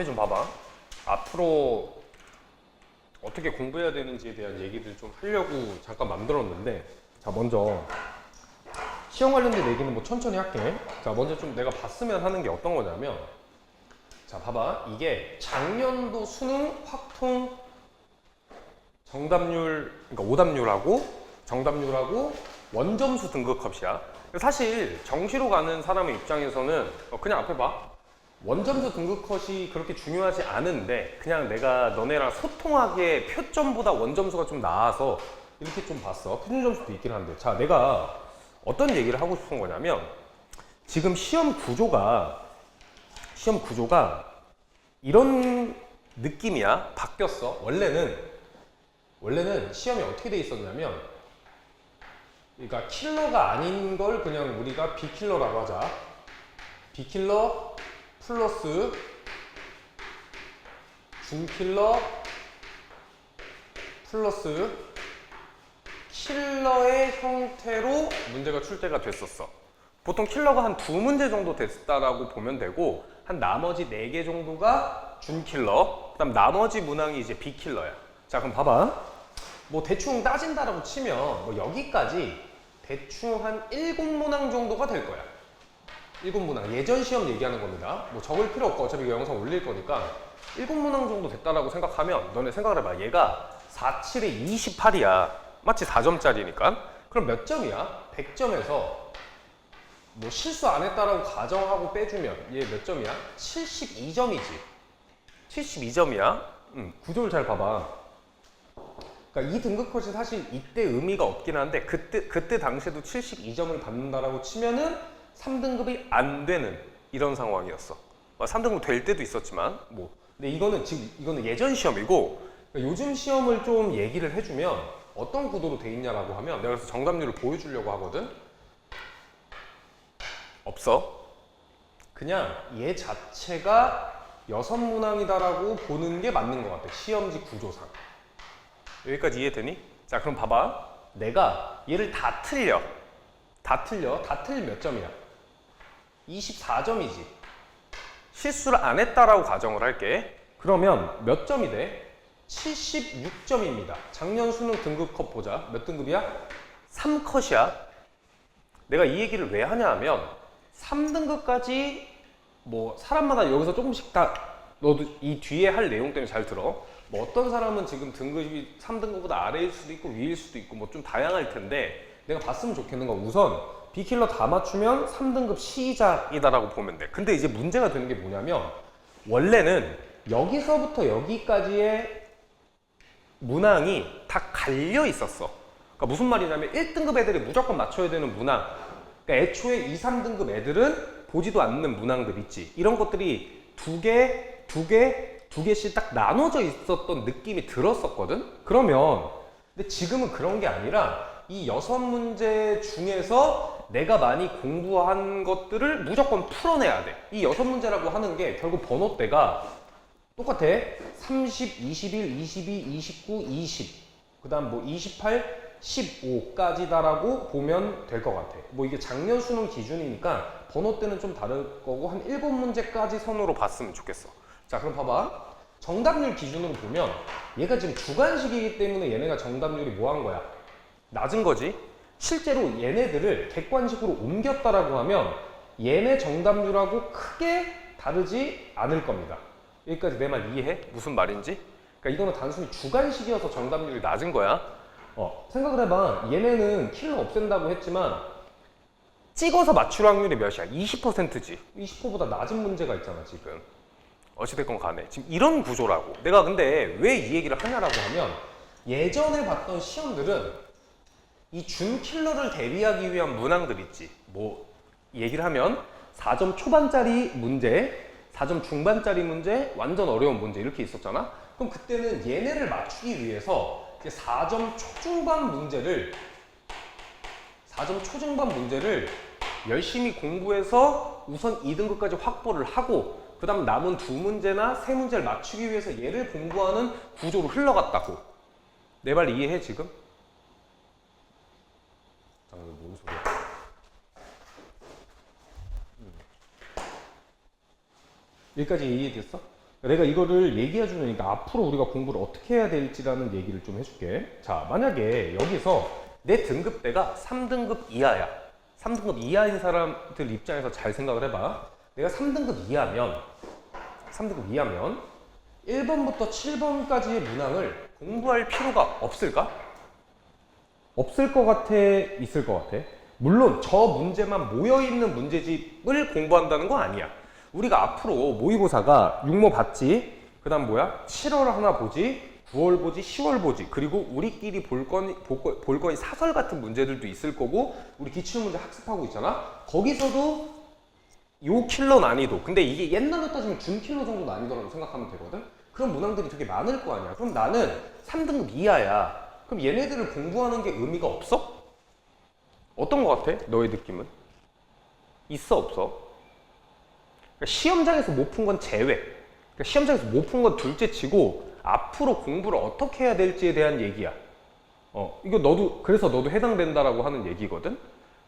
앞에 좀 봐봐. 앞으로 어떻게 공부해야 되는지에 대한 얘기를 좀 하려고 잠깐 만들었는데, 자, 먼저 시험 관련된 얘기는 뭐 천천히 할게. 자, 먼저 좀 내가 봤으면 하는 게 어떤 거냐면, 자, 봐봐. 이게 작년도 수능 확통 정답률, 그러니까 오답률하고 정답률하고 원점수 등급 컷이야. 사실 정시로 가는 사람의 입장에서는 그냥 앞에 봐. 원점수 등급 컷이 그렇게 중요하지 않은데 그냥 내가 너네랑 소통하기에 표점보다 원점수가 좀 나아서 이렇게 좀 봤어. 표준 점수도 있긴 한데, 자, 내가 어떤 얘기를 하고 싶은 거냐면, 지금 시험 구조가 이런 느낌이야. 바뀌었어. 원래는 시험이 어떻게 돼 있었냐면, 그러니까 킬러가 아닌 걸 그냥 우리가 비킬러라고 하자. 비킬러 플러스 준킬러 플러스 킬러의 형태로 문제가 출제가 됐었어. 보통 킬러가 한 2문제 정도 됐다라고 보면 되고, 한 나머지 4개 정도가 준킬러, 그다음 나머지 문항이 이제 비킬러야. 자, 그럼 봐봐. 뭐 대충 따진다라고 치면 뭐 여기까지 대충 한 7문항 정도가 될 거야. 7문항. 예전 시험 얘기하는 겁니다. 뭐 적을 필요 없고 어차피 이거 영상 올릴 거니까 7문항 정도 됐다라고 생각하면, 너네 생각을 해봐. 얘가 47에 28이야. 마치 4점짜리니까. 그럼 몇 점이야? 100점에서 뭐 실수 안 했다라고 가정하고 빼주면 얘 몇 점이야? 72점이지. 72점이야. 구조를 잘 봐봐. 그러니까 이 등급 컷이 사실 이때 의미가 없긴 한데, 그때 당시에도 72점을 받는다라고 치면은 3등급이 안 되는 이런 상황이었어. 3등급 될 때도 있었지만 뭐. 근데 이거는 예전 시험이고, 그러니까 요즘 시험을 좀 얘기를 해주면 어떤 구도로 돼 있냐라고 하면, 내가 그래서 정답률을 보여주려고 하거든. 없어. 그냥 얘 자체가 6문항이다라고 보는 게 맞는 것 같아. 시험지 구조상. 여기까지 이해되니? 자, 그럼 봐봐. 내가 얘를 다 틀려. 다 틀리면 몇 점이야? 24점이지. 실수를 안 했다라고 가정을 할게. 그러면 몇 점이 돼? 76점입니다. 작년 수능 등급 컷 보자. 몇 등급이야? 3컷이야. 내가 이 얘기를 왜 하냐 하면, 3등급까지 뭐 사람마다 여기서 조금씩 다, 너도 이 뒤에 할 내용 때문에 잘 들어. 뭐 어떤 사람은 지금 등급이 3등급보다 아래일 수도 있고 위일 수도 있고 뭐 좀 다양할 텐데, 내가 봤으면 좋겠는 건 우선 B킬러 다 맞추면 3등급 시작이다라고 보면 돼. 근데 이제 문제가 되는 게 뭐냐면, 원래는 여기서부터 여기까지의 문항이 다 갈려 있었어. 그러니까 무슨 말이냐면 1등급 애들이 무조건 맞춰야 되는 문항, 그러니까 애초에 2, 3등급 애들은 보지도 않는 문항들 있지. 이런 것들이 두 개씩 딱 나눠져 있었던 느낌이 들었었거든? 근데 지금은 그런 게 아니라 이 6문제 중에서 내가 많이 공부한 것들을 무조건 풀어내야 돼. 이 6문제라고 하는 게 결국 번호대가 똑같아. 30, 21, 22, 29, 20. 그 다음 뭐 28, 15까지다라고 보면 될 것 같아. 뭐 이게 작년 수능 기준이니까 번호대는 좀 다를 거고, 한 7문제까지 선으로 봤으면 좋겠어. 자, 그럼 봐봐. 정답률 기준으로 보면 얘가 지금 주관식이기 때문에 얘네가 정답률이 뭐 한 거야? 낮은 거지. 실제로 얘네들을 객관식으로 옮겼다라고 하면 얘네 정답률하고 크게 다르지 않을 겁니다. 여기까지 내 말 이해해? 무슨 말인지? 그러니까 이거는 단순히 주관식이어서 정답률이 낮은 거야. 생각을 해봐. 얘네는 킬러 없앤다고 했지만 찍어서 맞출 확률이 몇이야? 20%지. 20%보다 낮은 문제가 있잖아, 지금. 어찌됐건 간에. 지금 이런 구조라고. 내가 근데 왜 이 얘기를 하냐라고 하면, 예전에 봤던 시험들은 이 준킬러를 대비하기 위한 문항들 있지. 뭐 얘기를 하면 4점 초반짜리 문제, 4점 중반짜리 문제, 완전 어려운 문제 이렇게 있었잖아. 그럼 그때는 얘네를 맞추기 위해서 4점 초중반 문제를 열심히 공부해서 우선 2등급까지 확보를 하고, 그 다음 남은 2문제나 3문제를 맞추기 위해서 얘를 공부하는 구조로 흘러갔다고. 내 말 이해해 지금? 뭔 소리야? 여기까지 이해됐어? 내가 이거를 얘기해 주니까 앞으로 우리가 공부를 어떻게 해야 될지라는 얘기를 좀 해줄게. 자, 만약에 여기서 내 등급대가 3등급 이하야. 3등급 이하인 사람들 입장에서 잘 생각을 해봐. 내가 3등급 이하면 1번부터 7번까지의 문항을 공부할 필요가 없을까? 없을 것 같아? 있을 것 같아? 물론 저 문제만 모여있는 문제집을 공부한다는 거 아니야. 우리가 앞으로 모의고사가 6모 봤지? 그 다음 뭐야? 7월 하나 보지? 9월 보지? 10월 보지? 그리고 우리끼리 볼 거니 사설 같은 문제들도 있을 거고 우리 기출문제 학습하고 있잖아? 거기서도 요 킬러 난이도, 근데 이게 옛날로 따지면 준 킬러 정도 난이도라고 생각하면 되거든? 그런 문항들이 되게 많을 거 아니야. 그럼 나는 3등급 이하야. 그럼 얘네들을 공부하는 게 의미가 없어? 어떤 거 같아? 너의 느낌은? 있어, 없어? 그러니까 시험장에서 못 푼 건 제외. 그러니까 시험장에서 못 푼 건 둘째 치고 앞으로 공부를 어떻게 해야 될지에 대한 얘기야. 이거 그래서 너도 해당된다라고 하는 얘기거든?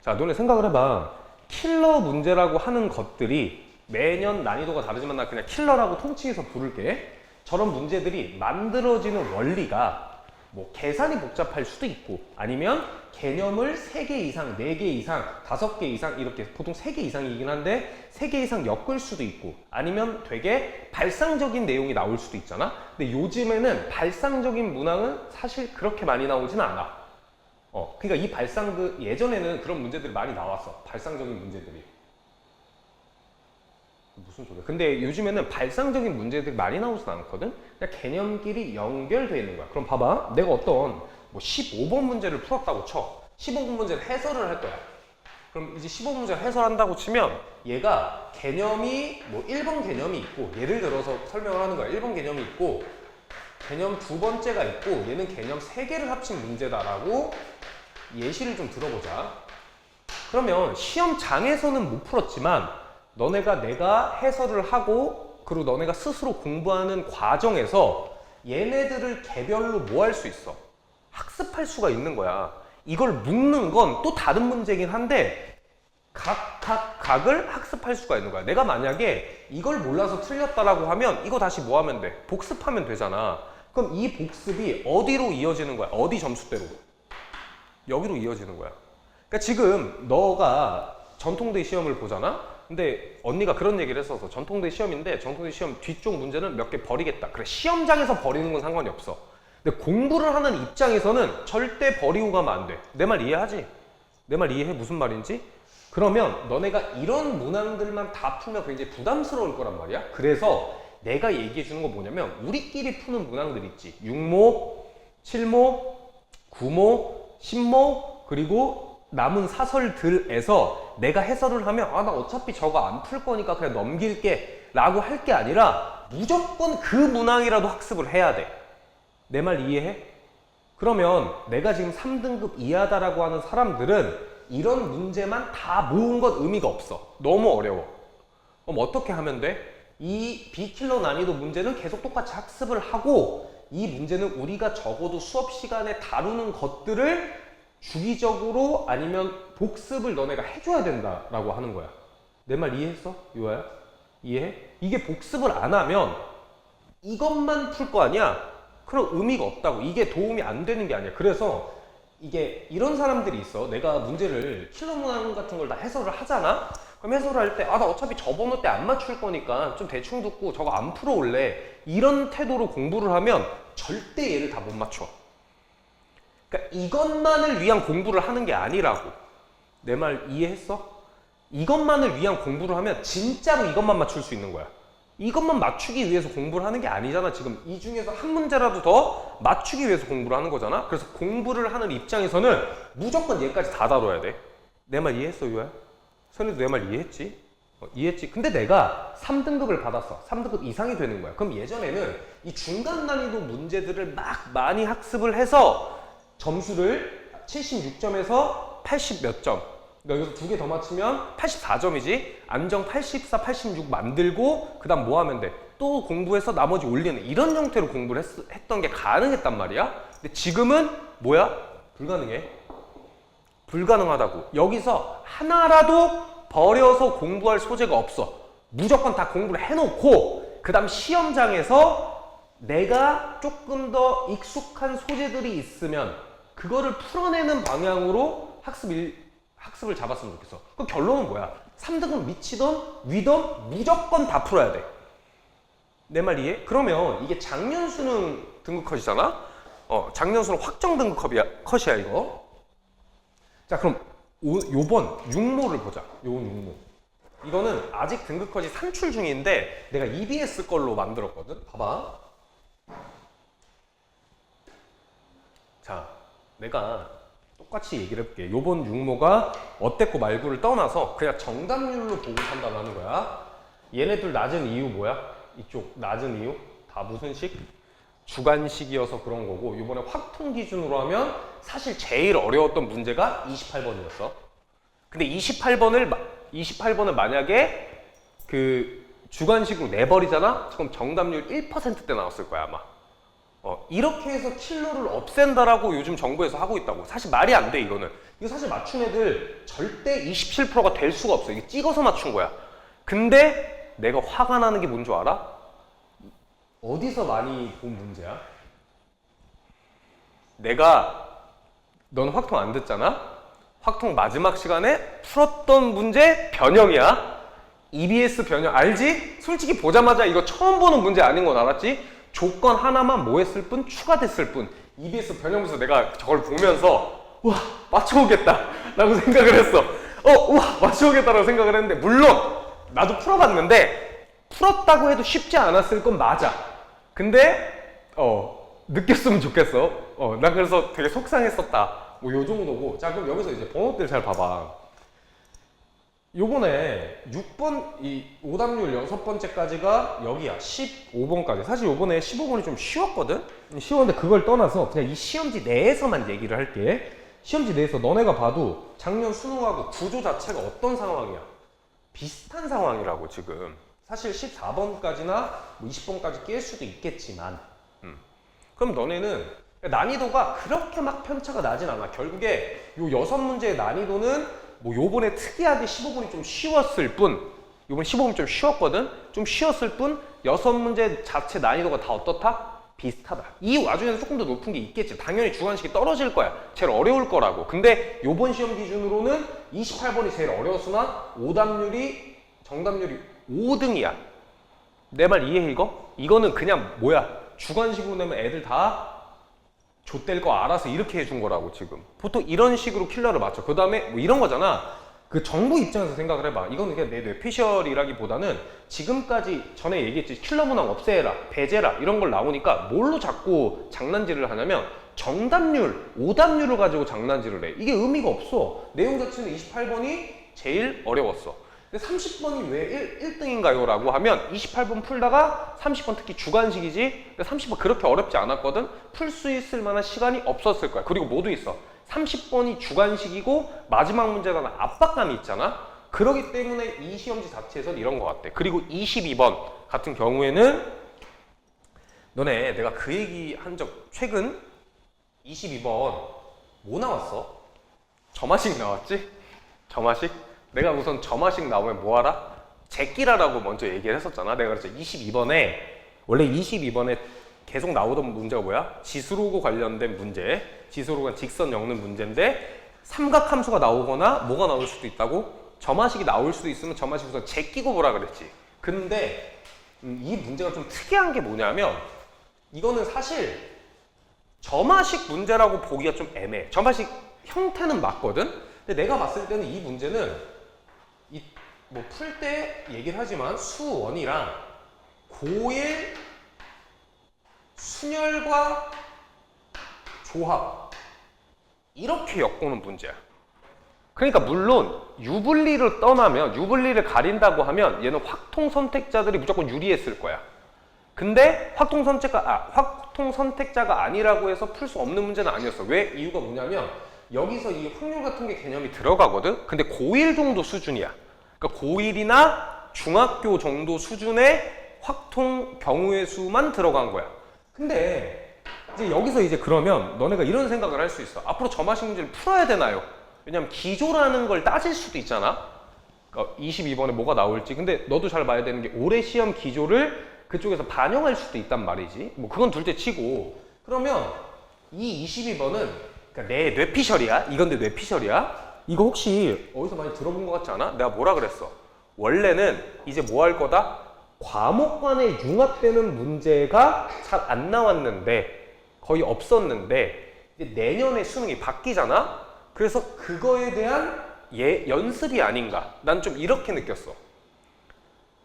자, 너네 생각을 해봐. 킬러 문제라고 하는 것들이 매년 난이도가 다르지만 나 그냥 킬러라고 통칭해서 부를게. 저런 문제들이 만들어지는 원리가 뭐 계산이 복잡할 수도 있고 아니면 개념을 3개 이상, 4개 이상, 5개 이상 이렇게 보통 3개 이상이긴 한데 3개 이상 엮을 수도 있고 아니면 되게 발상적인 내용이 나올 수도 있잖아. 근데 요즘에는 발상적인 문항은 사실 그렇게 많이 나오진 않아. 그러니까 이 예전에는 그런 문제들이 많이 나왔어. 발상적인 문제들이. 무슨 소리야? 근데 요즘에는 발상적인 문제들이 많이 나오진 않거든? 그냥 개념끼리 연결되어 있는 거야. 그럼 봐봐. 내가 어떤 15번 문제를 풀었다고 쳐. 15번 문제를 해설을 할 거야. 그럼 이제 15번 문제를 해설한다고 치면 얘가 개념이 1번 개념이 있고 예를 들어서 설명을 하는 거야. 1번 개념이 있고 개념 두 번째가 있고 얘는 개념 3개를 합친 문제다라고 예시를 좀 들어보자. 그러면 시험장에서는 못 풀었지만 내가 해설을 하고 그리고 너네가 스스로 공부하는 과정에서 얘네들을 개별로 뭐 할 수 있어? 학습할 수가 있는 거야. 이걸 묶는 건 또 다른 문제긴 한데 각을 학습할 수가 있는 거야. 내가 만약에 이걸 몰라서 틀렸다라고 하면 이거 다시 뭐 하면 돼? 복습하면 되잖아. 그럼 이 복습이 어디로 이어지는 거야? 어디 점수대로? 여기로 이어지는 거야. 그러니까 지금 너가 전통대 시험을 보잖아? 근데 언니가 그런 얘기를 했어서 전통대 시험인데 전통대 시험 뒤쪽 문제는 몇 개 버리겠다. 그래, 시험장에서 버리는 건 상관이 없어. 근데 공부를 하는 입장에서는 절대 버리고 가면 안 돼. 내 말 이해하지? 내 말 이해해? 무슨 말인지? 그러면 너네가 이런 문항들만 다 풀면 굉장히 부담스러울 거란 말이야. 그래서 내가 얘기해 주는 건 뭐냐면 우리끼리 푸는 문항들 있지. 6모, 7모, 9모, 10모 그리고 남은 사설들에서 내가 해설을 하면 나 어차피 저거 안 풀 거니까 그냥 넘길게 라고 할 게 아니라 무조건 그 문항이라도 학습을 해야 돼. 내 말 이해해? 그러면 내가 지금 3등급 이하다라고 하는 사람들은 이런 문제만 다 모은 건 의미가 없어. 너무 어려워. 그럼 어떻게 하면 돼? 이 B킬러 난이도 문제는 계속 똑같이 학습을 하고 이 문제는 우리가 적어도 수업 시간에 다루는 것들을 주기적으로 아니면 복습을 너네가 해줘야 된다라고 하는 거야. 내 말 이해했어? 유아야? 이해해? 이게 복습을 안 하면 이것만 풀 거 아니야? 그럼 의미가 없다고. 이게 도움이 안 되는 게 아니야. 그래서 이게 이런 사람들이 있어. 내가 문제를 킬러 문항 같은 걸 다 해설을 하잖아? 그럼 해설을 할 때 나 어차피 저번호 때 안 맞출 거니까 좀 대충 듣고 저거 안 풀어올래. 이런 태도로 공부를 하면 절대 얘를 다 못 맞춰. 그러니까 이것만을 위한 공부를 하는 게 아니라고. 내 말 이해했어? 이것만을 위한 공부를 하면 진짜로 이것만 맞출 수 있는 거야. 이것만 맞추기 위해서 공부를 하는 게 아니잖아. 지금 이 중에서 한 문제라도 더 맞추기 위해서 공부를 하는 거잖아. 그래서 공부를 하는 입장에서는 무조건 얘까지 다 다뤄야 돼. 내 말 이해했어, 유아야? 선이도 내 말 이해했지? 이해했지? 근데 내가 3등급을 받았어. 3등급 이상이 되는 거야. 그럼 예전에는 이 중간 난이도 문제들을 막 많이 학습을 해서 점수를 76점에서 80 몇 점. 그러니까 여기서 2개 더 맞추면 84점이지. 안정 84, 86 만들고 그 다음 뭐 하면 돼? 또 공부해서 나머지 올리는 이런 형태로 공부를 했던 게 가능했단 말이야. 근데 지금은 뭐야? 불가능해. 불가능하다고. 여기서 하나라도 버려서 공부할 소재가 없어. 무조건 다 공부를 해놓고 그 다음 시험장에서 내가 조금 더 익숙한 소재들이 있으면 그거를 풀어내는 방향으로 학습을 잡았으면 좋겠어. 그 결론은 뭐야? 3등급 미치던 위던 무조건 다 풀어야 돼. 내 말 이해? 그러면 이게 작년 수능 등급 컷이잖아? 작년 수능 확정 등급 컷이야 이거. 자 그럼 요번 6모를 보자. 요번 6모. 이거는 아직 등급 컷이 산출 중인데 내가 EBS 걸로 만들었거든. 봐봐. 자, 내가 똑같이 얘기를 해볼게. 요번 6모가 어땠고 말고를 떠나서 그냥 정답률로 보고 판단하는 거야. 얘네들 낮은 이유 뭐야? 이쪽 낮은 이유? 다 무슨 식? 주관식이어서 그런 거고, 이번에 확통 기준으로 하면 사실 제일 어려웠던 문제가 28번이었어. 근데 28번을 만약에 그 주관식으로 내버리잖아? 그럼 정답률 1%대 나왔을 거야 아마. 이렇게 해서 킬러를 없앤다라고 요즘 정부에서 하고 있다고. 사실 말이 안 돼 이거는. 이거 사실 맞춘 애들 절대 27%가 될 수가 없어. 이게 찍어서 맞춘 거야. 근데 내가 화가 나는 게 뭔 줄 알아? 어디서 많이 본 문제야? 넌 확통 안 듣잖아? 확통 마지막 시간에 풀었던 문제 변형이야. EBS 변형 알지? 솔직히 보자마자 이거 처음 보는 문제 아닌 건 알았지? 조건 하나만 뭐 했을 뿐 추가됐을 뿐. EBS 변형에서 내가 저걸 보면서 와 맞춰오겠다 라고 생각을 했어. 우와 맞춰오겠다라고 생각을 했는데, 물론 나도 풀어봤는데 풀었다고 해도 쉽지 않았을 건 맞아. 근데 느꼈으면 좋겠어. 나 그래서 되게 속상했었다. 뭐 요 정도고. 자 그럼 여기서 이제 번호들 잘 봐봐. 요번에 6번 이 오답률 6번째까지가 여기야. 15번까지. 사실 요번에 15번이 좀 쉬웠거든? 쉬웠는데 그걸 떠나서 그냥 이 시험지 내에서만 얘기를 할게. 시험지 내에서 너네가 봐도 작년 수능하고 구조 자체가 어떤 상황이야? 비슷한 상황이라고 지금. 사실 14번까지나 뭐 20번까지 낄 수도 있겠지만 그럼 너네는 난이도가 그렇게 막 편차가 나진 않아. 결국에 요 6문제의 난이도는 뭐 요번에 특이하게 15번이 좀 쉬웠을 뿐, 요번 15번이 좀 쉬웠거든? 좀 쉬웠을 뿐 6문제 자체 난이도가 다 어떻다? 비슷하다. 이 와중에서 조금 더 높은 게 있겠지. 당연히 주관식이 떨어질 거야. 제일 어려울 거라고. 근데 요번 시험 기준으로는 28번이 제일 어려웠으나 정답률이 5등이야. 내 말 이해해 이거? 이거는 그냥 뭐야? 주관식으로 내면 애들 다 좆될 거 알아서 이렇게 해준 거라고 지금. 보통 이런 식으로 킬러를 맞춰. 그 다음에 뭐 이런 거잖아. 그 정부 입장에서 생각을 해봐. 이거는 그냥 내 뇌피셜이라기보다는 지금까지 전에 얘기했지. 킬러 문항 없애라, 배제라 이런 걸 나오니까 뭘로 자꾸 장난질을 하냐면 정답률, 오답률을 가지고 장난질을 해. 이게 의미가 없어. 내용 자체는 28번이 제일 어려웠어. 근데 30번이 왜 1등인가요? 라고 하면 28번 풀다가 30번 특히 주관식이지. 30번 그렇게 어렵지 않았거든. 풀 수 있을 만한 시간이 없었을 거야. 그리고 뭐도 있어. 30번이 주관식이고 마지막 문제가 압박감이 있잖아. 그러기 때문에 이 시험지 자체에서는 이런 것 같아. 그리고 22번 같은 경우에는 너네 내가 그 얘기 한 적 최근 22번 뭐 나왔어? 점화식 나왔지? 점화식? 내가 우선 점화식 나오면 뭐 하라? 제끼라라고 먼저 얘기를 했었잖아. 내가 그랬죠. 22번에 원래 22번에 계속 나오던 문제가 뭐야? 지수로고 관련된 문제. 지수로고는 직선 엮는 문제인데 삼각함수가 나오거나 뭐가 나올 수도 있다고? 점화식이 나올 수도 있으면 점화식 우선 제끼고 보라 그랬지. 근데 이 문제가 좀 특이한 게 뭐냐면 이거는 사실 점화식 문제라고 보기가 좀 애매해. 점화식 형태는 맞거든? 근데 내가 봤을 때는 이 문제는 뭐 풀 때 얘기를 하지만 수원이랑 고1 순열과 조합 이렇게 엮고는 문제야. 그러니까 물론 유불리를 떠나면 유불리를 가린다고 하면 얘는 확통 선택자들이 무조건 유리했을 거야. 근데 확통 선택자가 아니라고 해서 풀 수 없는 문제는 아니었어. 왜? 이유가 뭐냐면 여기서 이 확률 같은 게 개념이 들어가거든. 근데 고1 정도 수준이야. 그러니까 고1이나 중학교 정도 수준의 확통 경우의 수만 들어간 거야. 근데 이제 여기서 이제 그러면 너네가 이런 생각을 할 수 있어. 앞으로 점화식 문제를 풀어야 되나요? 왜냐면 기조라는 걸 따질 수도 있잖아. 그러니까 22번에 뭐가 나올지. 근데 너도 잘 봐야 되는 게 올해 시험 기조를 그쪽에서 반영할 수도 있단 말이지. 뭐 그건 둘째 치고. 그러면 이 22번은 그러니까 내 뇌피셜이야. 이건 내 뇌피셜이야. 이거 혹시 어디서 많이 들어본 것 같지 않아? 내가 뭐라 그랬어? 원래는 이제 뭐 할 거다? 과목 간에 융합되는 문제가 잘 안 나왔는데 거의 없었는데 이제 내년에 수능이 바뀌잖아? 그래서 그거에 대한 연습이 아닌가. 난 좀 이렇게 느꼈어.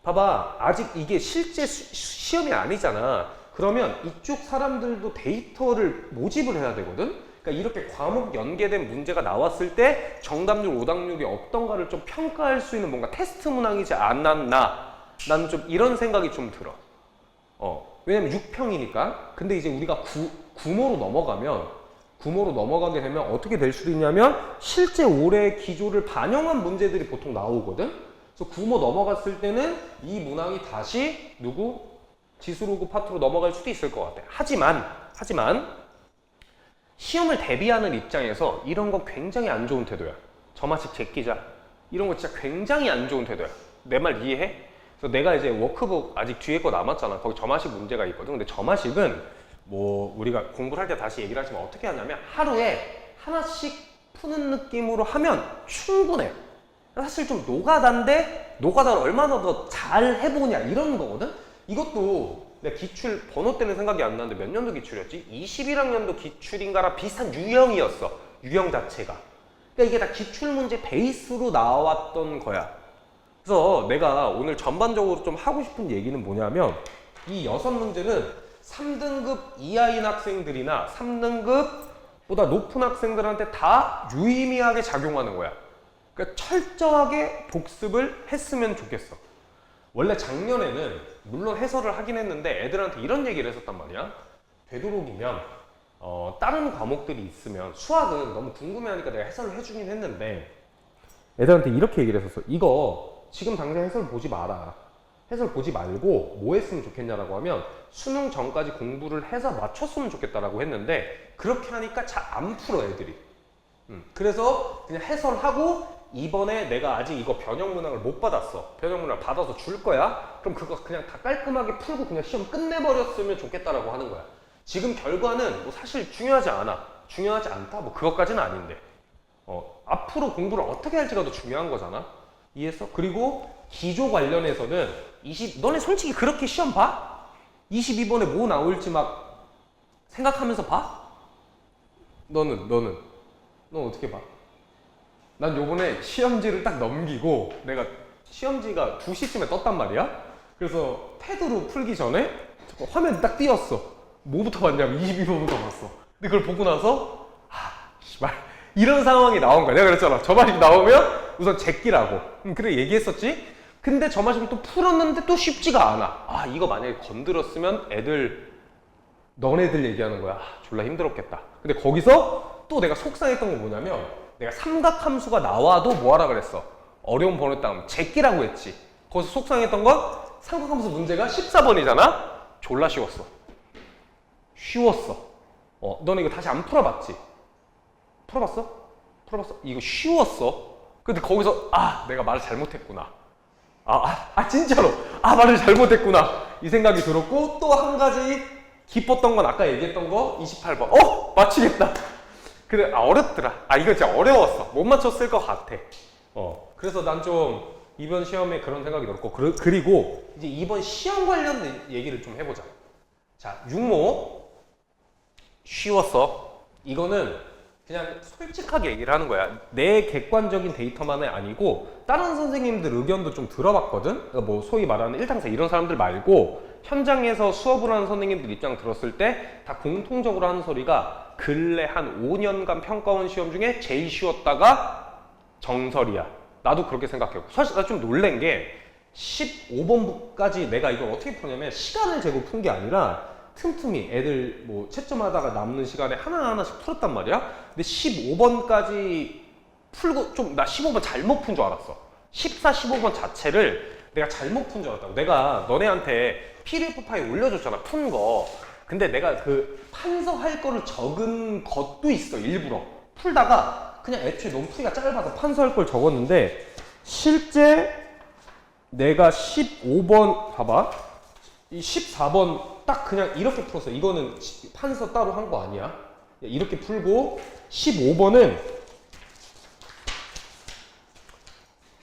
봐봐. 아직 이게 실제 시험이 아니잖아. 그러면 이쪽 사람들도 데이터를 모집을 해야 되거든? 그러니까 이렇게 과목 연계된 문제가 나왔을 때 정답률, 오답률이 어떤가를 좀 평가할 수 있는 뭔가 테스트 문항이지 않았나. 나는 좀 이런 생각이 좀 들어. 왜냐면 6평이니까. 근데 이제 우리가 구모로 넘어가게 되면 어떻게 될 수도 있냐면 실제 올해 기조를 반영한 문제들이 보통 나오거든. 그래서 구모 넘어갔을 때는 이 문항이 다시 지수로그 파트로 넘어갈 수도 있을 것 같아. 하지만 시험을 대비하는 입장에서 이런 거 굉장히 안 좋은 태도야. 저마식 제끼자. 이런 거 진짜 굉장히 안 좋은 태도야. 내 말 이해해? 그래서 내가 이제 워크북 아직 뒤에 거 남았잖아. 거기 저마식 문제가 있거든. 근데 저마식은 뭐 우리가 공부를 할 때 다시 얘기를 하지만 어떻게 하냐면 하루에 하나씩 푸는 느낌으로 하면 충분해. 사실 좀 노가다인데 노가다를 얼마나 더 잘 해보냐 이런 거거든. 이것도 내가 기출 번호 때는 생각이 안 나는데 몇 년도 기출이었지? 21학년도 기출인가랑 비슷한 유형이었어. 유형 자체가. 그러니까 이게 다 기출 문제 베이스로 나왔던 거야. 그래서 내가 오늘 전반적으로 좀 하고 싶은 얘기는 뭐냐면 이 6문제는 3등급 이하인 학생들이나 3등급보다 높은 학생들한테 다 유의미하게 작용하는 거야. 그러니까 철저하게 복습을 했으면 좋겠어. 원래 작년에는 물론 해설을 하긴 했는데 애들한테 이런 얘기를 했었단 말이야. 되도록이면 다른 과목들이 있으면 수학은 너무 궁금해하니까 내가 해설을 해주긴 했는데 애들한테 이렇게 얘기를 했었어. 이거 지금 당장 해설 보지 마라. 해설 보지 말고 뭐 했으면 좋겠냐라고 하면 수능 전까지 공부를 해서 맞췄으면 좋겠다라고 했는데 그렇게 하니까 잘 안 풀어 애들이. 그래서 그냥 해설하고 이번에 내가 아직 이거 변형 문항을 못 받았어. 변형 문항을 받아서 줄 거야. 그럼 그거 그냥 다 깔끔하게 풀고 그냥 시험 끝내버렸으면 좋겠다라고 하는 거야. 지금 결과는 뭐 사실 중요하지 않아. 중요하지 않다? 뭐 그것까지는 아닌데. 앞으로 공부를 어떻게 할지가 더 중요한 거잖아. 이해했어? 그리고 기조 관련해서는 너네 솔직히 그렇게 시험 봐? 22번에 뭐 나올지 막 생각하면서 봐? 너는 어떻게 봐? 난 요번에 시험지를 딱 넘기고 내가 시험지가 2시쯤에 떴단 말이야? 그래서 패드로 풀기 전에 화면이 딱 띄었어. 뭐부터 봤냐면 22번부터 봤어. 근데 그걸 보고 나서 씨발 이런 상황이 나온 거야. 내가 그랬잖아. 저마식 나오면 우선 제끼라고. 그래 얘기했었지? 근데 저마식을 또 풀었는데 또 쉽지가 않아. 이거 만약에 건드렸으면 너네들 얘기하는 거야. 졸라 힘들었겠다. 근데 거기서 또 내가 속상했던 건 뭐냐면 내가 삼각함수가 나와도 뭐하라 그랬어? 어려운 번호 따면 제끼라고 했지. 거기서 속상했던 건 삼각함수 문제가 14번이잖아? 졸라 쉬웠어. 너네 이거 다시 안 풀어봤지? 풀어봤어? 이거 쉬웠어. 근데 거기서 내가 말을 잘못했구나. 진짜로 말을 잘못했구나 이 생각이 들었고 또 한 가지 기뻤던 건 아까 얘기했던 거 28번 맞추겠다. 그래 어렵더라. 이거 진짜 어려웠어. 못 맞췄을 것 같아. 그래서 난 좀 이번 시험에 그런 생각이 들었고 그리고 이제 이번 시험 관련 얘기를 좀 해보자. 자, 육모 쉬웠어. 이거는 그냥 솔직하게 얘기를 하는 거야. 내 객관적인 데이터만이 아니고 다른 선생님들 의견도 좀 들어봤거든. 그러니까 뭐 소위 말하는 1당사 이런 사람들 말고 현장에서 수업을 하는 선생님들 입장 들었을 때 다 공통적으로 하는 소리가 근래 한 5년간 평가원 시험 중에 제일 쉬웠다가 정설이야. 나도 그렇게 생각해요. 사실 나 좀 놀란 게 15번까지 내가 이걸 어떻게 푸냐면 시간을 재고 푼 게 아니라 틈틈이 애들 뭐 채점하다가 남는 시간에 하나하나씩 풀었단 말이야. 근데 15번까지 풀고 좀 나 15번 잘못 푼 줄 알았어. 14, 15번 자체를 내가 잘못 푼 줄 알았다고. 내가 너네한테 PDF 파일 올려줬잖아, 푼 거. 근데 내가 그 판서할 거를 적은 것도 있어, 일부러. 풀다가 그냥 애초에 너무 풀이가 짧아서 판서할 걸 적었는데 실제 내가 15번 봐봐. 이 14번 딱 그냥 이렇게 풀었어. 이거는 판서 따로 한 거 아니야. 이렇게 풀고 15번은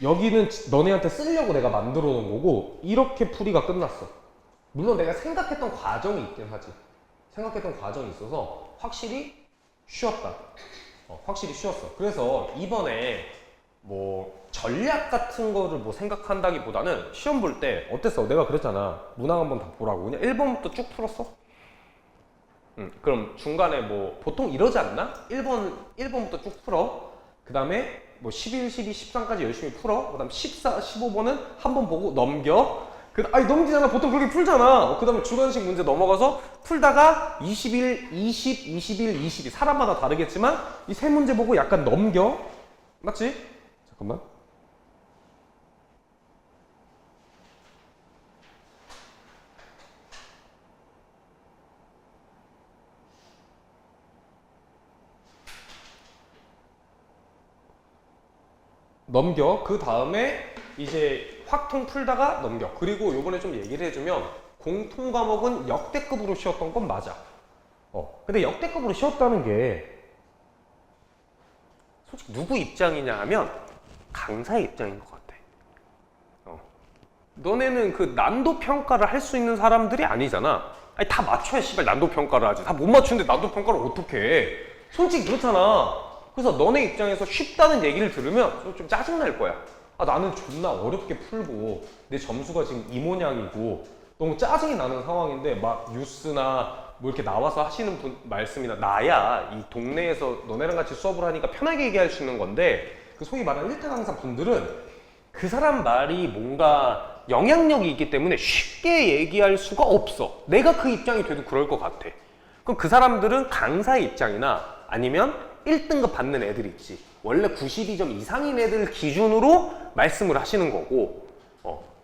여기는 너네한테 쓰려고 내가 만들어 놓은 거고 이렇게 풀이가 끝났어. 물론 내가 생각했던 과정이 있긴 하지. 생각했던 과정이 있어서 확실히 쉬웠다. 확실히 쉬웠어. 그래서 이번에 뭐 전략 같은 거를 뭐 생각한다기보다는 시험 볼 때 어땠어? 내가 그랬잖아. 문항 한번 다 보라고. 그냥 1번부터 쭉 풀었어? 그럼 중간에 뭐 보통 이러지 않나? 1번부터 쭉 풀어. 그 다음에 뭐 11, 12, 13까지 열심히 풀어. 그 다음 14, 15번은 한 번 보고 넘겨. 아니 넘기잖아. 보통 그렇게 풀잖아. 그 다음에 주관식 문제 넘어가서 풀다가 21, 20, 21, 22 사람마다 다르겠지만 이 세 문제 보고 약간 넘겨. 맞지? 잠깐만. 넘겨. 그 다음에 이제 확통 풀다가 넘겨. 그리고 요번에 좀 얘기를 해주면 공통 과목은 역대급으로 쉬웠던 건 맞아. 근데 역대급으로 쉬웠다는 게 솔직히 누구 입장이냐 하면 강사의 입장인 것 같아. 너네는 그 난도 평가를 할 수 있는 사람들이 아니잖아. 아니 다 맞춰야 씨발 난도 평가를 하지. 다 못 맞추는데 난도 평가를 어떻게 해? 솔직히 그렇잖아. 그래서 너네 입장에서 쉽다는 얘기를 들으면 좀 짜증날 거야. 아 나는 존나 어렵게 풀고 내 점수가 지금 이 모양이고 너무 짜증이 나는 상황인데 막 뉴스나 뭐 이렇게 나와서 하시는 분 말씀이나 나야 이 동네에서 너네랑 같이 수업을 하니까 편하게 얘기할 수 있는 건데 그 소위 말하는 1타 강사 분들은 그 사람 말이 뭔가 영향력이 있기 때문에 쉽게 얘기할 수가 없어. 내가 그 입장이 돼도 그럴 것 같아. 그럼 그 사람들은 강사의 입장이나 아니면 1등급 받는 애들 있지. 원래 92점 이상인 애들 기준으로 말씀을 하시는 거고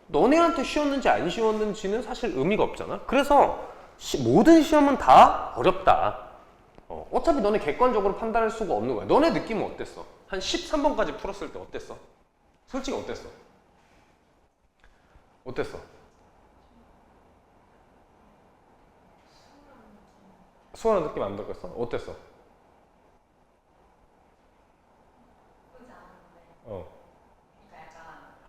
너네한테 쉬웠는지 안 쉬웠는지는 사실 의미가 없잖아. 그래서 모든 시험은 다 어렵다. 어차피 너네 객관적으로 판단할 수가 없는 거야. 너네 느낌은 어땠어? 한 13번까지 풀었을 때 어땠어? 솔직히 어땠어? 어땠어? 수월한 느낌 안 들었어? 어땠어?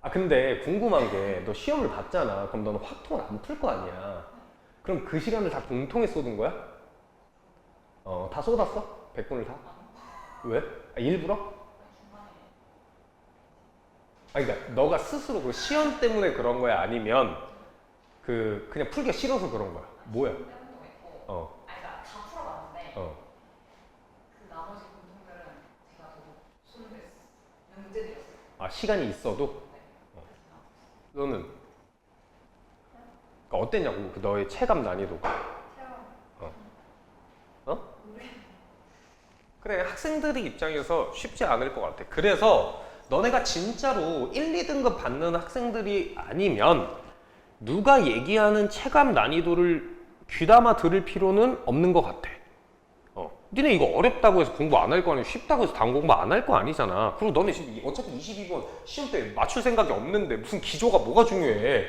아 근데 궁금한 게 너 시험을 봤잖아. 그럼 너는 확통을 안 풀 거 아니야. 그럼 그 시간을 다 공통에 쏟은 거야? 다 쏟았어? 100분을 다? 왜? 일부러? 아니 그러니까 너가 스스로 그 시험 때문에 그런 거야? 아니면 그냥 풀기가 싫어서 그런 거야? 뭐야? 아니 그러니까 다 풀어봤는데 그 나머지 공통들은 제가 더 손을 문제들이었어요. 아 시간이 있어도? 너는? 그러니까 어땠냐고 너의 체감 난이도가. 그래 학생들의 입장에서 쉽지 않을 것 같아. 그래서 너네가 진짜로 1, 2등급 받는 학생들이 아니면 누가 얘기하는 체감 난이도를 귀담아 들을 필요는 없는 것 같아. 니네 이거 어렵다고 해서 공부 안 할 거 아니야. 쉽다고 해서 당 공부 안 할 거 아니잖아. 그리고 너네 지금 어차피 22번 시험 때 맞출 생각이 없는데 무슨 기조가 뭐가 중요해.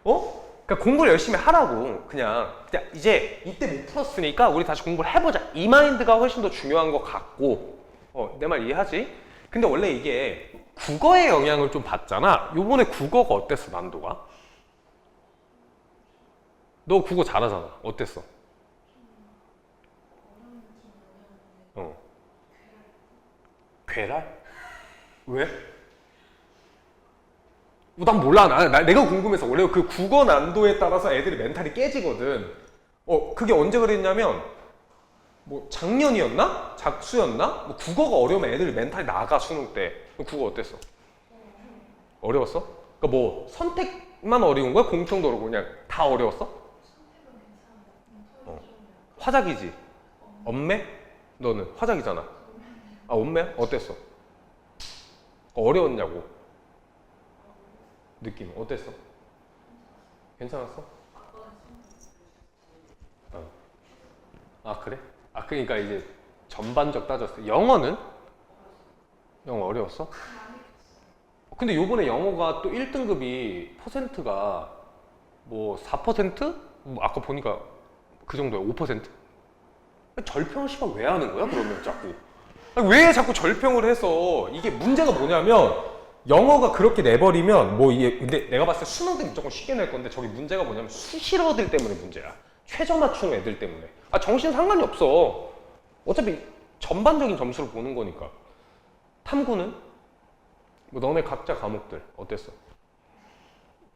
그러니까 공부를 열심히 하라고. 그냥 이제 이때 못 풀었으니까 우리 다시 공부를 해보자. 이 마인드가 훨씬 더 중요한 것 같고. 내 말 이해하지? 근데 원래 이게 국어의 영향을 좀 받잖아. 요번에 국어가 어땠어 난도가? 너 국어 잘하잖아. 어땠어? 괴랄? 왜? 난 몰라. 내가 궁금해서. 원래 그 국어 난도에 따라서 애들이 멘탈이 깨지거든. 그게 언제 그랬냐면 뭐 작년이었나? 작수였나? 뭐 국어가 어려우면 애들이 멘탈이 나가 수능 때. 국어 어땠어? 어려웠어? 그러니까 뭐 선택만 어려운 거야? 공통도 어려고 그냥 다 어려웠어? 화작이지? 엄매? 너는 화작이잖아. 아 엄매야? 어땠어? 어려웠냐고? 느낌 어땠어? 괜찮았어? 아 그래? 아 그러니까 이제 전반적 따졌어. 영어는? 영어 어려웠어? 근데 요번에 영어가 또 1등급이 퍼센트가 뭐 4%? 뭐 아까 보니까 그 정도야. 5%? 절평을 시간 왜 하는 거야 그러면 자꾸? 아니, 왜 자꾸 절평을 해서? 이게 문제가 뭐냐면 영어가 그렇게 내버리면 뭐 이게 근데 내가 봤을 때 수능 때 무조건 쉽게 낼 건데 저기 문제가 뭐냐면 수시러들 때문에 문제야. 최저 맞추는 애들 때문에. 아 정신 상관이 없어. 어차피 전반적인 점수를 보는 거니까. 탐구는? 뭐 너네 각자 과목들 어땠어?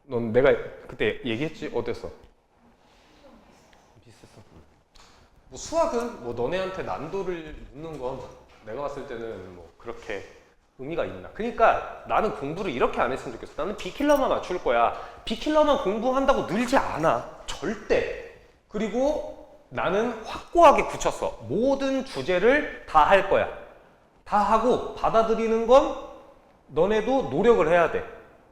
넌 내가 그때 얘기했지? 어땠어? 비슷했어. 뭐 수학은 뭐 너네한테 난도를 묻는 건 내가 봤을 때는 뭐 그렇게 의미가 있나. 그러니까 나는 공부를 이렇게 안 했으면 좋겠어. 나는 비킬러만 맞출 거야. 비킬러만 공부한다고 늘지 않아. 절대. 그리고 나는 확고하게 굳혔어. 모든 주제를 다 할 거야. 다 하고 받아들이는 건 너네도 노력을 해야 돼.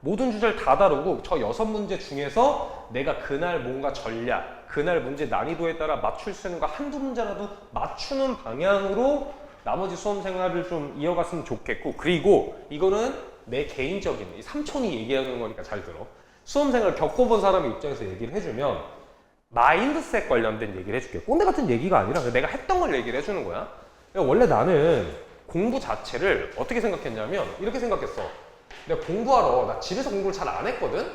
모든 주제를 다 다루고 저 6문제 중에서 내가 그날 뭔가 전략, 그날 문제 난이도에 따라 맞출 수 있는 거 한두 문제라도 맞추는 방향으로 나머지 수험 생활을 좀 이어갔으면 좋겠고, 그리고 이거는 내 개인적인 이 삼촌이 얘기하는 거니까 잘 들어. 수험 생활 겪어본 사람의 입장에서 얘기를 해주면 마인드셋 관련된 얘기를 해줄게. 꼰대 같은 얘기가 아니라 내가 했던 걸 얘기를 해주는 거야. 원래 나는 공부 자체를 어떻게 생각했냐면 이렇게 생각했어. 내가 공부하러 나 집에서 공부를 잘 안 했거든.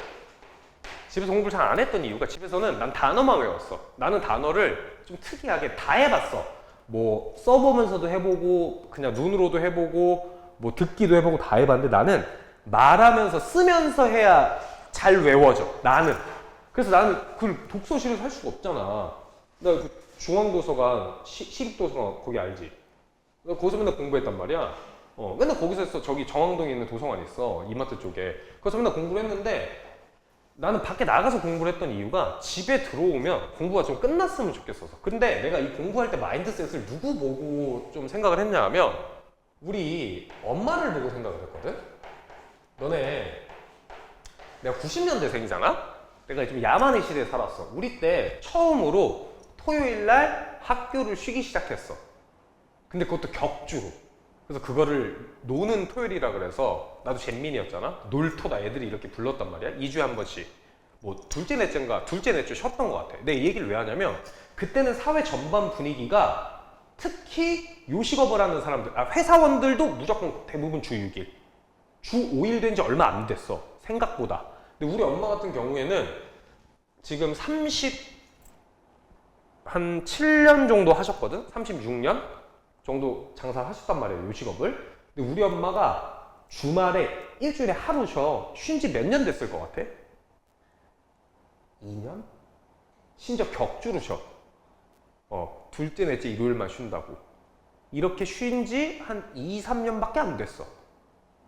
집에서 공부를 잘 안 했던 이유가 집에서는 난 단어만 외웠어. 나는 단어를 좀 특이하게 다 해봤어. 뭐 써보면서도 해보고 그냥 눈으로도 해보고 뭐 듣기도 해보고 다 해봤는데 나는 말하면서 쓰면서 해야 잘 외워져. 나는. 그래서 나는 그 독서실을 살 수가 없잖아. 나 그 중앙도서관, 시립도서관 거기 알지? 나 거기서 맨날 공부했단 말이야. 맨날 거기서 했어. 저기 정왕동에 있는 도서관 있어. 이마트 쪽에. 거기서 맨날 공부를 했는데 나는 밖에 나가서 공부를 했던 이유가 집에 들어오면 공부가 좀 끝났으면 좋겠어서. 근데 내가 이 공부할 때 마인드셋을 누구 보고 좀 생각을 했냐 하면 우리 엄마를 보고 생각을 했거든? 너네 내가 90년대생이잖아? 내가 좀 야만의 시대에 살았어. 우리 때 처음으로 토요일날 학교를 쉬기 시작했어. 근데 그것도 격주로. 그래서 그거를 노는 토요일이라 그래서 나도 잼민이었잖아. 놀토다 애들이 이렇게 불렀단 말이야. 2주에 한 번씩. 뭐 둘째 넷째 쉬었던 것 같아. 내가 이 얘기를 왜 하냐면 그때는 사회 전반 분위기가 특히 요식업을 하는 사람들, 회사원들도 무조건 대부분 주 6일. 주 5일 된 지 얼마 안 됐어. 생각보다. 근데 우리 엄마 같은 경우에는 지금 한 7년 정도 하셨거든? 36년 정도 장사를 하셨단 말이에요, 요식업을. 근데 우리 엄마가 주말에 일주일에 하루 쉰 지 몇 년 됐을 것 같아? 2년? 심지어 격주로 쉬어. 둘째, 넷째, 일요일만 쉰다고. 이렇게 쉰 지 한 2, 3년밖에 안 됐어.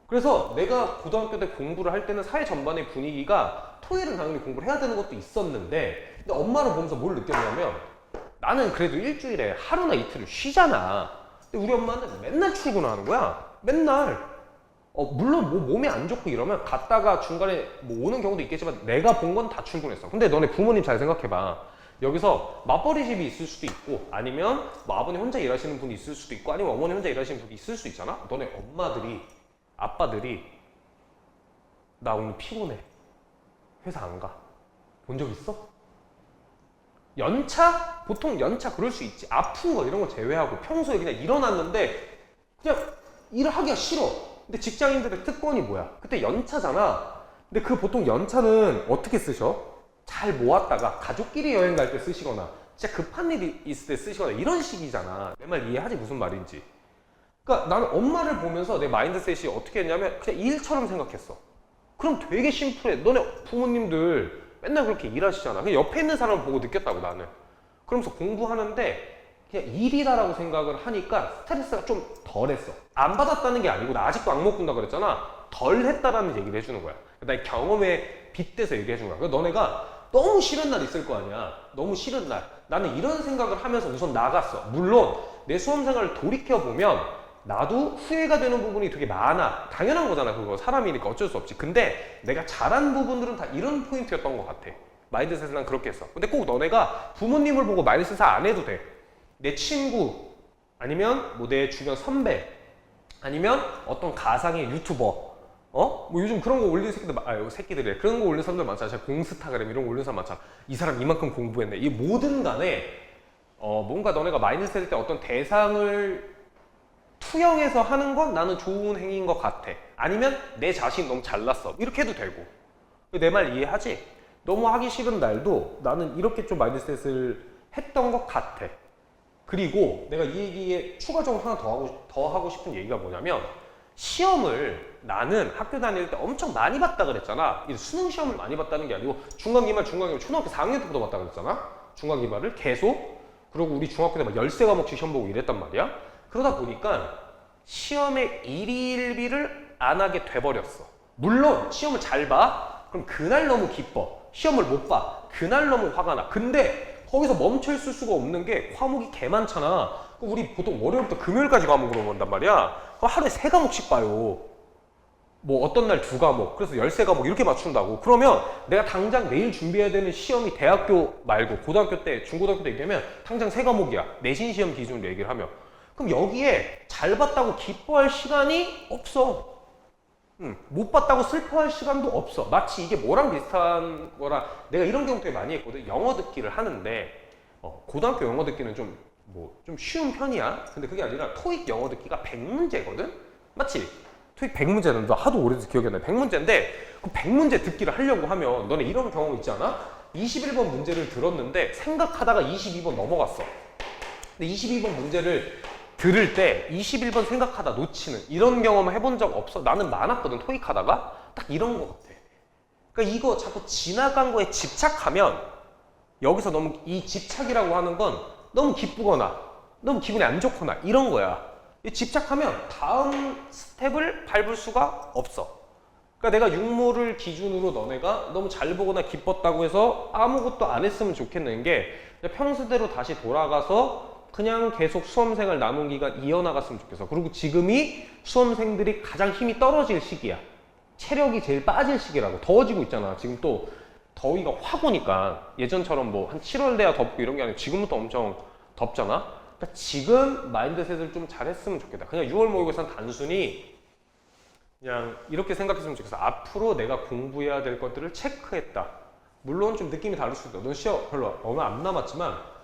그래서 내가 고등학교 때 공부를 할 때는 사회 전반의 분위기가 토요일은 당연히 공부를 해야 되는 것도 있었는데 근데 엄마를 보면서 뭘 느꼈냐면 나는 그래도 일주일에 하루나 이틀을 쉬잖아. 근데 우리 엄마는 맨날 출근하는 거야. 맨날. 물론 뭐 몸이 안 좋고 이러면 갔다가 중간에 뭐 오는 경우도 있겠지만 내가 본 건 다 출근했어. 근데 너네 부모님 잘 생각해봐. 여기서 맞벌이 집이 있을 수도 있고 아니면 뭐 아버님 혼자 일하시는 분이 있을 수도 있고 아니면 어머니 혼자 일하시는 분이 있을 수 있잖아. 너네 엄마들이 아빠들이 나 오늘 피곤해. 회사 안 가. 본 적 있어? 연차? 보통 연차 그럴 수 있지. 아픈 거 이런 거 제외하고 평소에 그냥 일어났는데 그냥 일을 하기가 싫어. 근데 직장인들의 특권이 뭐야? 그때 연차잖아. 근데 그 보통 연차는 어떻게 쓰셔? 잘 모았다가 가족끼리 여행 갈 때 쓰시거나 진짜 급한 일이 있을 때 쓰시거나 이런 식이잖아. 내 말 이해하지 무슨 말인지. 그러니까 나는 엄마를 보면서 내 마인드셋이 어떻게 했냐면 그냥 일처럼 생각했어. 그럼 되게 심플해. 너네 부모님들 맨날 그렇게 일하시잖아. 그냥 옆에 있는 사람을 보고 느꼈다고 나는. 그러면서 공부하는데 그냥 일이다라고 생각을 하니까 스트레스가 좀 덜했어. 안 받았다는 게 아니고 나 아직도 악몽 꾼다 그랬잖아. 덜 했다라는 얘기를 해주는 거야. 나의 경험에 빗대서 얘기해주는 거야. 그래서 너네가 너무 싫은 날 있을 거 아니야. 너무 싫은 날. 나는 이런 생각을 하면서 우선 나갔어. 물론 내 수험 생활을 돌이켜보면 나도 후회가 되는 부분이 되게 많아. 당연한 거잖아. 그거 사람이니까 어쩔 수 없지. 근데 내가 잘한 부분들은 다 이런 포인트였던 것 같아. 마인드셋을 난 그렇게 했어. 근데 꼭 너네가 부모님을 보고 마인드셋을 안 해도 돼. 내 친구 아니면 뭐 내 주변 선배 아니면 어떤 가상의 유튜버 뭐 요즘 그런 거 올리는 새끼들, 새끼들이래. 그런 거 올리는 사람들 많잖아. 제가 공스타그램 이런 거 올리는 사람 많잖아. 이 사람 이만큼 공부했네. 이 뭐든 간에, 뭔가 너네가 마인드셋 할 때 어떤 대상을 투영해서 하는 건 나는 좋은 행위인 것 같아. 아니면 내 자신 너무 잘났어. 이렇게 해도 되고. 내 말 이해하지? 너무 하기 싫은 날도 나는 이렇게 좀 마인드셋을 했던 것 같아. 그리고 내가 이 얘기에 추가적으로 하나 더 하고 싶은 얘기가 뭐냐면, 시험을 나는 학교 다닐 때 엄청 많이 봤다 그랬잖아. 이 수능 시험을 많이 봤다는 게 아니고 중간기말 초등학교 4학년 때부터 봤다 그랬잖아. 중간기말을 계속. 그리고 우리 중학교 때 막 13과목씩 시험 보고 이랬단 말이야. 그러다 보니까 시험에 일희일비를 안 하게 돼버렸어. 물론 시험을 잘 봐. 그럼 그날 너무 기뻐. 시험을 못 봐. 그날 너무 화가 나. 근데 거기서 멈춰 있을 수가 없는 게 과목이 개 많잖아. 우리 보통 월요일부터 금요일까지 과목으로 본단 말이야. 그럼 하루에 3과목씩 봐요. 뭐 어떤 날 2과목, 그래서 13과목 이렇게 맞춘다고. 그러면 내가 당장 내일 준비해야 되는 시험이 대학교 말고 고등학교 때, 중고등학교 때 얘기하면 당장 3과목이야. 내신 시험 기준으로 얘기를 하면. 그럼 여기에 잘 봤다고 기뻐할 시간이 없어. 못 봤다고 슬퍼할 시간도 없어. 마치 이게 뭐랑 비슷한 거라, 내가 이런 경우 되게 많이 했거든. 영어 듣기를 하는데 고등학교 영어 듣기는 좀 쉬운 편이야. 근데 그게 아니라 토익 영어 듣기가 100문제거든? 맞지? 토익 100문제는 너 하도 오래돼서 기억이 안 나. 100문제인데 그 100문제 듣기를 하려고 하면 너네 이런 경험 있지 않아? 21번 문제를 들었는데 생각하다가 22번 넘어갔어. 근데 22번 문제를 들을 때 21번 생각하다 놓치는 이런 경험을 해본 적 없어? 나는 많았거든, 토익 하다가. 딱 이런 거 같아. 그러니까 이거 자꾸 지나간 거에 집착하면, 여기서 너무 이 집착이라고 하는 건 너무 기쁘거나 너무 기분이 안 좋거나 이런 거야. 집착하면 다음 스텝을 밟을 수가 없어. 그러니까 내가 육모를 기준으로 너네가 너무 잘 보거나 기뻤다고 해서 아무것도 안 했으면 좋겠는 게, 평소대로 다시 돌아가서 그냥 계속 수험생활 남은 기간 이어나갔으면 좋겠어. 그리고 지금이 수험생들이 가장 힘이 떨어질 시기야. 체력이 제일 빠질 시기라고. 더워지고 있잖아. 지금 또 더위가 확 오니까 예전처럼 뭐 한 7월 돼야 덥고 이런 게 아니고 지금부터 엄청 덥잖아. 그러니까 지금 마인드셋을 좀 잘했으면 좋겠다. 그냥 6월 모의고사는 단순히 그냥 이렇게 생각했으면 좋겠어. 앞으로 내가 공부해야 될 것들을 체크했다. 물론 좀 느낌이 다를 수도 있다. 넌 시험 별로 얼마 안 남았지만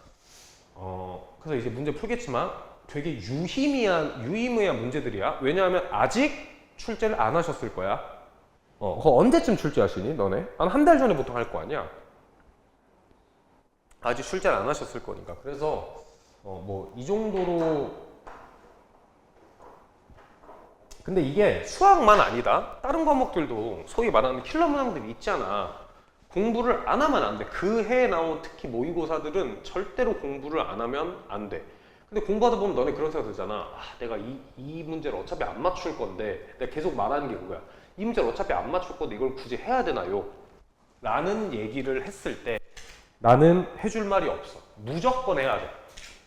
그래서 이제 문제 풀겠지만 되게 유의미한 문제들이야. 왜냐하면 아직 출제를 안 하셨을 거야. 그거 언제쯤 출제하시니 너네? 한 달 전에 보통 할 거 아니야. 아직 출제를 안 하셨을 거니까. 그래서 뭐 이 정도로. 근데 이게 수학만 아니다. 다른 과목들도 소위 말하는 킬러 문항들이 있잖아. 공부를 안 하면 안 돼. 그 해에 나온 특히 모의고사들은 절대로 공부를 안 하면 안 돼. 근데 공부하다 보면 너네 그런 생각 들잖아. 내가 이 문제를 어차피 안 맞출 건데, 내가 계속 말하는 게 그거야. 이 문제를 어차피 안 맞출 건데 이걸 굳이 해야 되나요? 라는 얘기를 했을 때 나는 해줄 말이 없어. 무조건 해야 돼.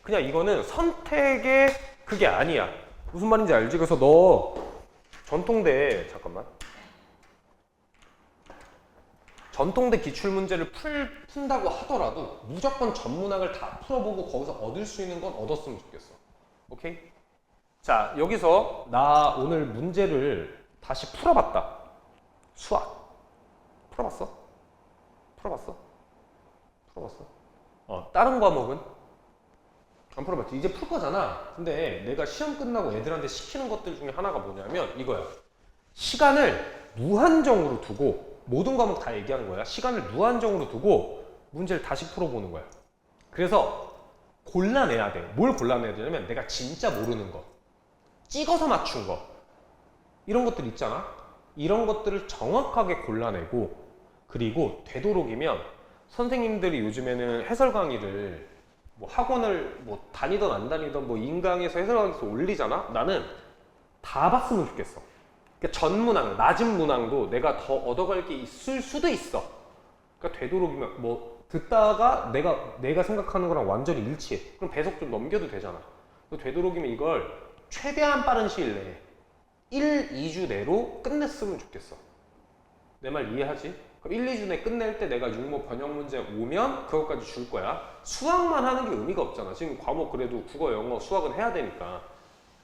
그냥 이거는 선택의 그게 아니야. 무슨 말인지 알지? 그래서 너 전통대 전통대 기출문제를 푼다고 하더라도 무조건 전문학을 다 풀어보고 거기서 얻을 수 있는 건 얻었으면 좋겠어. 오케이? 자, 여기서 나 오늘 문제를 다시 풀어봤다. 수학. 풀어봤어? 다른 과목은? 안 풀어봤지. 이제 풀 거잖아. 근데 내가 시험 끝나고 애들한테 시키는 것들 중에 하나가 뭐냐면 이거야. 시간을 무한정으로 두고, 모든 과목 다 얘기하는 거야. 시간을 무한정으로 두고 문제를 다시 풀어보는 거야. 그래서 골라내야 돼. 뭘 골라내야 되냐면 내가 진짜 모르는 거, 찍어서 맞춘 거, 이런 것들 있잖아. 이런 것들을 정확하게 골라내고, 그리고 되도록이면 선생님들이 요즘에는 해설 강의를 뭐 학원을 뭐 다니던 안 다니던 뭐 인강에서 해설 강의에서 올리잖아. 나는 다 봤으면 좋겠어. 그러니까 전 문항, 낮은 문항도 내가 더 얻어갈 게 있을 수도 있어. 그러니까 되도록이면 뭐 듣다가 내가 생각하는 거랑 완전히 일치해. 그럼 배속 좀 넘겨도 되잖아. 되도록이면 이걸 최대한 빠른 시일 내에 1, 2주 내로 끝냈으면 좋겠어. 내 말 이해하지? 그럼 1, 2주 내에 끝낼 때 내가 육모 번역 문제 오면 그것까지 줄 거야. 수학만 하는 게 의미가 없잖아. 지금 과목 그래도 국어, 영어, 수학은 해야 되니까.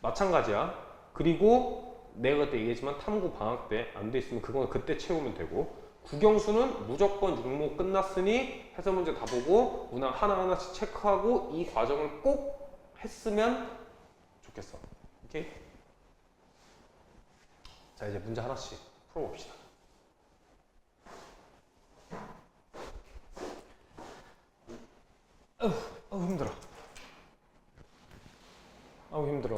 마찬가지야. 그리고 내가 그때 얘기했지만 탐구 방학 때 안 돼 있으면 그거는 그때 채우면 되고, 국영수는 무조건 6목 끝났으니 해설 문제 다 보고 문항 하나하나씩 체크하고 이 과정을 꼭 했으면 좋겠어. 오케이? 자, 이제 문제 하나씩 풀어봅시다. 힘들어.